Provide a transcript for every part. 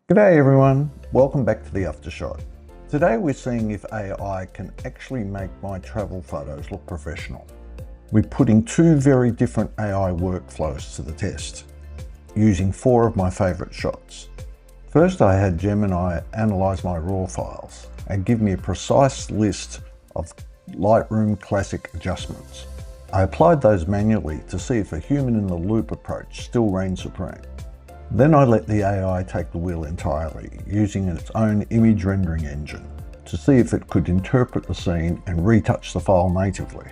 G'day everyone, welcome back to the Aftershot. Today we're seeing if AI can actually make my travel photos look professional. We're putting two very different AI workflows to the test, using 4 of my favourite shots. First I had Gemini analyse my RAW files and give me a precise list of Lightroom Classic adjustments. I applied those manually to see if a human-in-the-loop approach still reigned supreme. Then I let the AI take the wheel entirely, using its own image rendering engine to see if it could interpret the scene and retouch the file natively.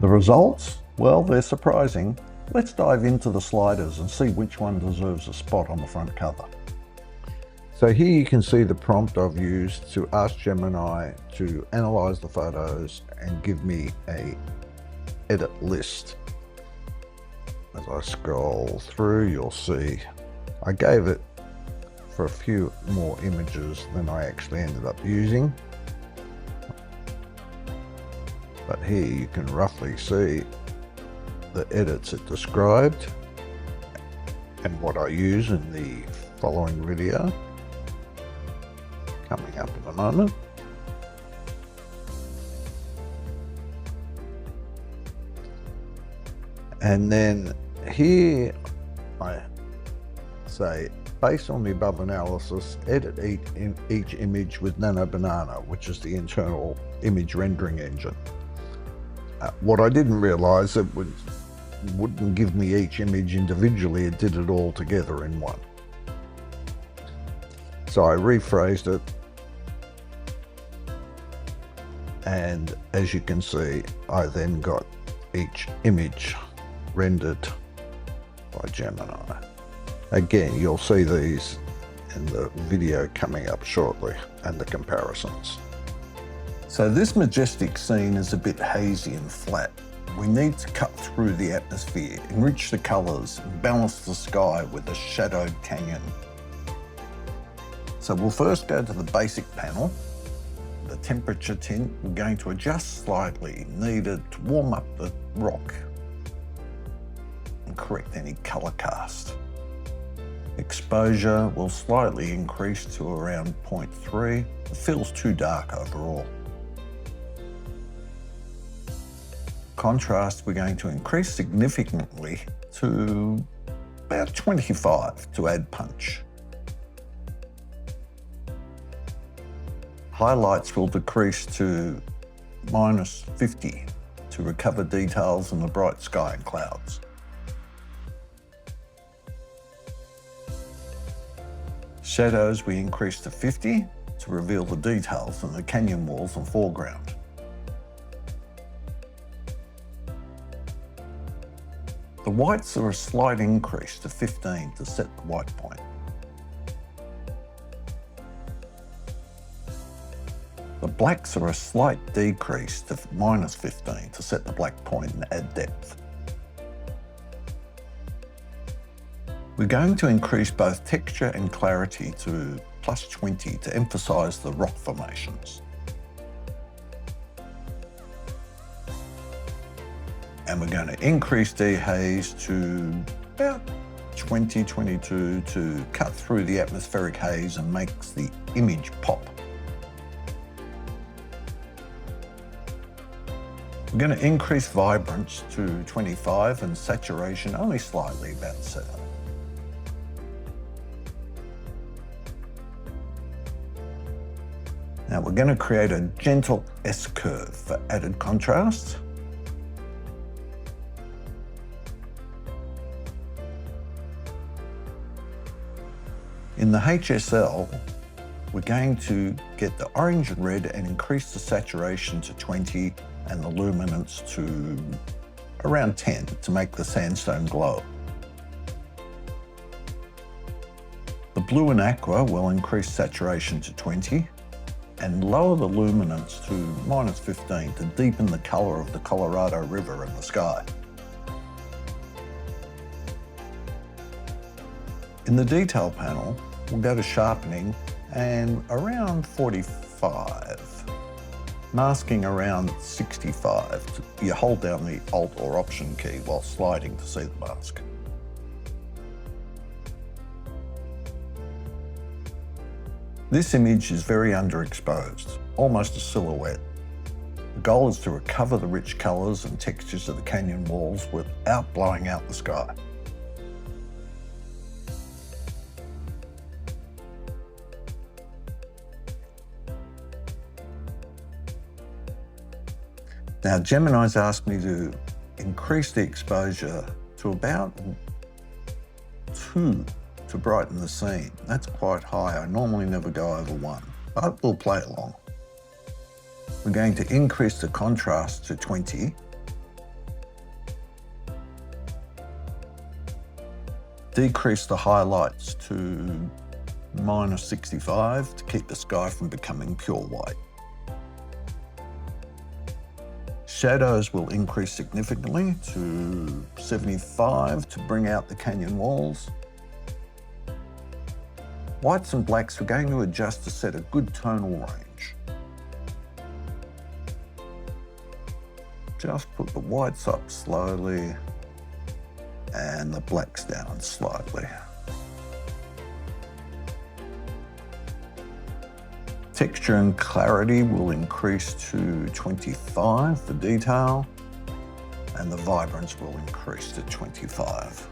The results? Well, they're surprising. Let's dive into the sliders and see which one deserves a spot on the front cover. So here you can see the prompt I've used to ask Gemini to analyze the photos and give me an edit list. As I scroll through, you'll see I gave it for a few more images than I actually ended up using. But here you can roughly see the edits it described and what I use in the following video coming up in a moment. And then here I say, based on the above analysis, edit each image with Nanobanana, which is the internal image rendering engine. What I didn't realize, it wouldn't give me each image individually, it did it all together in one. So I rephrased it, and as you can see, I then got each image rendered by Gemini. Again, you'll see these in the video coming up shortly and the comparisons. So this majestic scene is a bit hazy and flat. We need to cut through the atmosphere, enrich the colours and balance the sky with a shadowed canyon. So we'll first go to the basic panel. The temperature tint we're going to adjust slightly, needed to warm up the rock and correct any colour cast. Exposure will slightly increase to around 0.3. It feels too dark overall. Contrast we're going to increase significantly to about 25 to add punch. Highlights will decrease to -50 to recover details in the bright sky and clouds. Shadows we increase to 50 to reveal the details in the canyon walls and foreground. The whites are a slight increase to 15 to set the white point. The blacks are a slight decrease to -15 to set the black point and add depth. We're going to increase both texture and clarity to +20 to emphasise the rock formations. And we're going to increase dehaze to about 20-22 to cut through the atmospheric haze and makes the image pop. We're going to increase vibrance to 25 and saturation only slightly, about 7. Now we're going to create a gentle S-curve for added contrast. In the HSL, we're going to get the orange and red and increase the saturation to 20 and the luminance to around 10 to make the sandstone glow. The blue and aqua will increase saturation to 20 and lower the luminance to -15 to deepen the colour of the Colorado River in the sky. In the detail panel, we'll go to sharpening and around 45, masking around 65. You hold down the Alt or Option key while sliding to see the mask. This image is very underexposed, almost a silhouette. The goal is to recover the rich colours and textures of the canyon walls without blowing out the sky. Now Gemini's asked me to increase the exposure to about 2 to brighten the scene. That's quite high. I normally never go over 1, but we'll play along. We're going to increase the contrast to 20. Decrease the highlights to -65 to keep the sky from becoming pure white. Shadows will increase significantly to 75 to bring out the canyon walls. Whites and blacks, we're going to adjust to set a good tonal range. Just put the whites up slowly and the blacks down slightly. Texture and clarity will increase to 25 for detail, and the vibrance will increase to 25.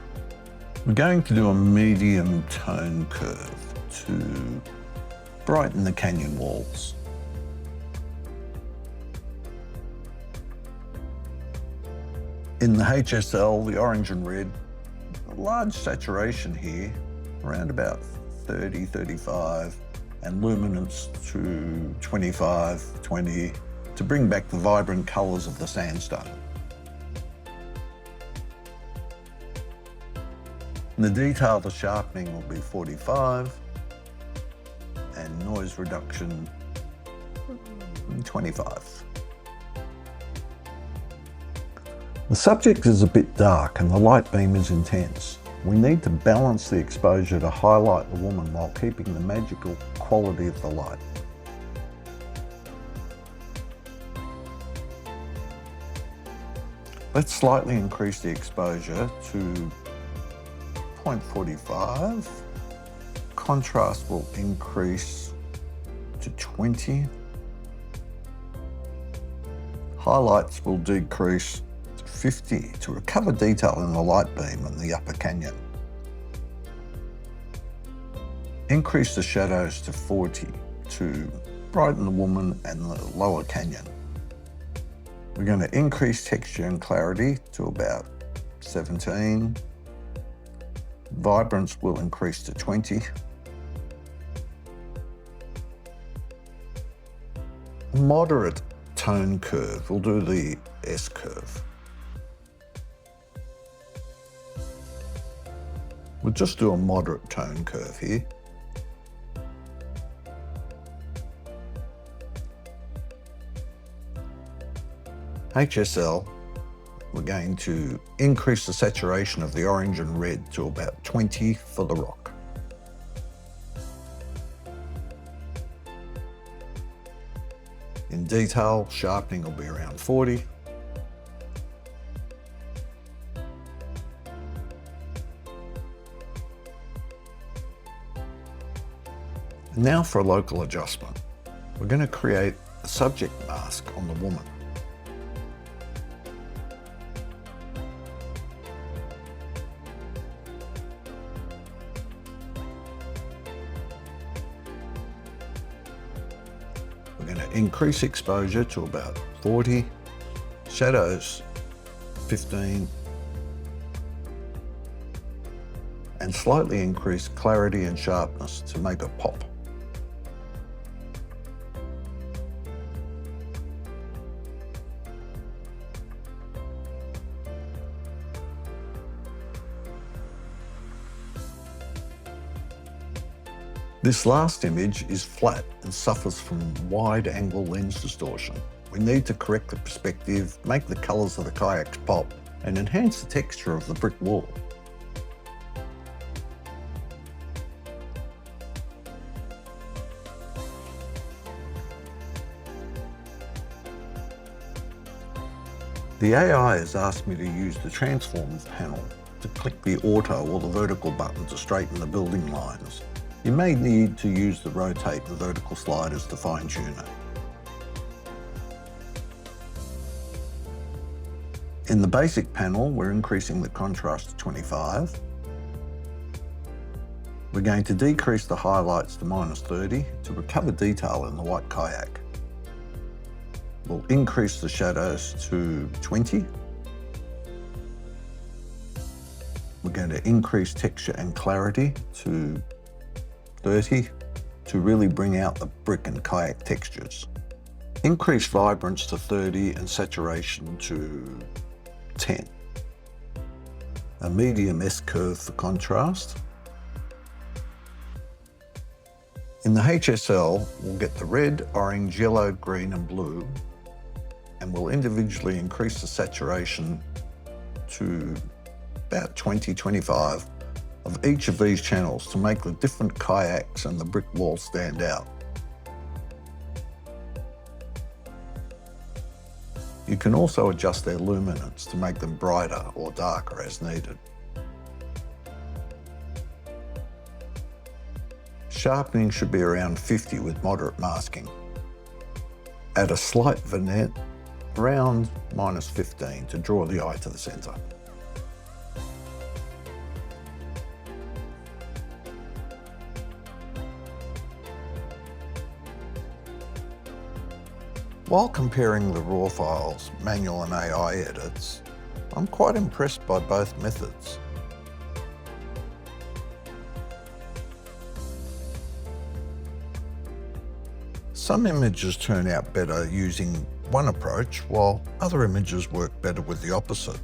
We're going to do a medium tone curve to brighten the canyon walls. In the HSL, the orange and red, a large saturation here, around about 30, 35, and luminance to 25, 20, to bring back the vibrant colours of the sandstone. In the detail, the sharpening will be 45, and noise reduction 25. The subject is a bit dark and the light beam is intense. We need to balance the exposure to highlight the woman while keeping the magical quality of the light. Let's slightly increase the exposure to 0.45. Contrast will increase to 20. Highlights will decrease to 50 to recover detail in the light beam and the upper canyon. Increase the shadows to 40 to brighten the woman and the lower canyon. We're going to increase texture and clarity to about 17. Vibrance will increase to 20. Moderate tone curve, we'll do the S curve. We'll just do a moderate tone curve here. HSL, we're going to increase the saturation of the orange and red to about 20 for the rock. In detail, sharpening will be around 40. Now for a local adjustment. We're going to create a subject mask on the woman. We're going to increase exposure to about 40, shadows 15, and slightly increase clarity and sharpness to make it pop. This last image is flat and suffers from wide-angle lens distortion. We need to correct the perspective, make the colours of the kayaks pop, and enhance the texture of the brick wall. The AI has asked me to use the transform panel to click the auto or the vertical button to straighten the building lines. You may need to use the rotate and vertical sliders to fine tune it. In the basic panel, we're increasing the contrast to 25. We're going to decrease the highlights to -30 to recover detail in the white kayak. We'll increase the shadows to 20. We're going to increase texture and clarity to 30 to really bring out the brick and kayak textures. Increase vibrance to 30 and saturation to 10. A medium S-curve for contrast. In the HSL, we'll get the red, orange, yellow, green and blue, and we'll individually increase the saturation to about 20-25 of each of these channels to make the different kayaks and the brick wall stand out. You can also adjust their luminance to make them brighter or darker as needed. Sharpening should be around 50 with moderate masking. Add a slight vignette around -15 to draw the eye to the centre. While comparing the raw files, manual and AI edits, I'm quite impressed by both methods. Some images turn out better using one approach, while other images work better with the opposite.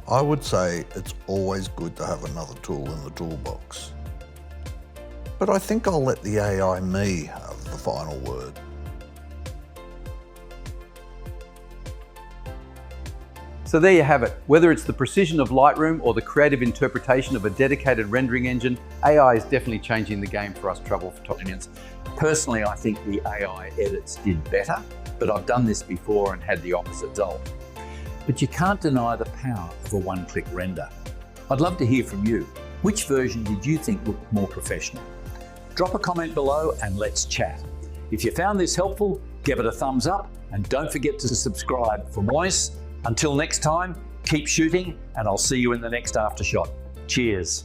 I would say it's always good to have another tool in the toolbox. But I think I'll let the AI me have the final word. So there you have it. Whether it's the precision of Lightroom or the creative interpretation of a dedicated rendering engine, AI is definitely changing the game for us travel photographers. Personally, I think the AI edits did better, but I've done this before and had the opposite result. But you can't deny the power of a one-click render. I'd love to hear from you. Which version did you think looked more professional? Drop a comment below and let's chat. If you found this helpful, give it a thumbs up and don't forget to subscribe for more. Until next time, keep shooting and I'll see you in the next Aftershot. Cheers.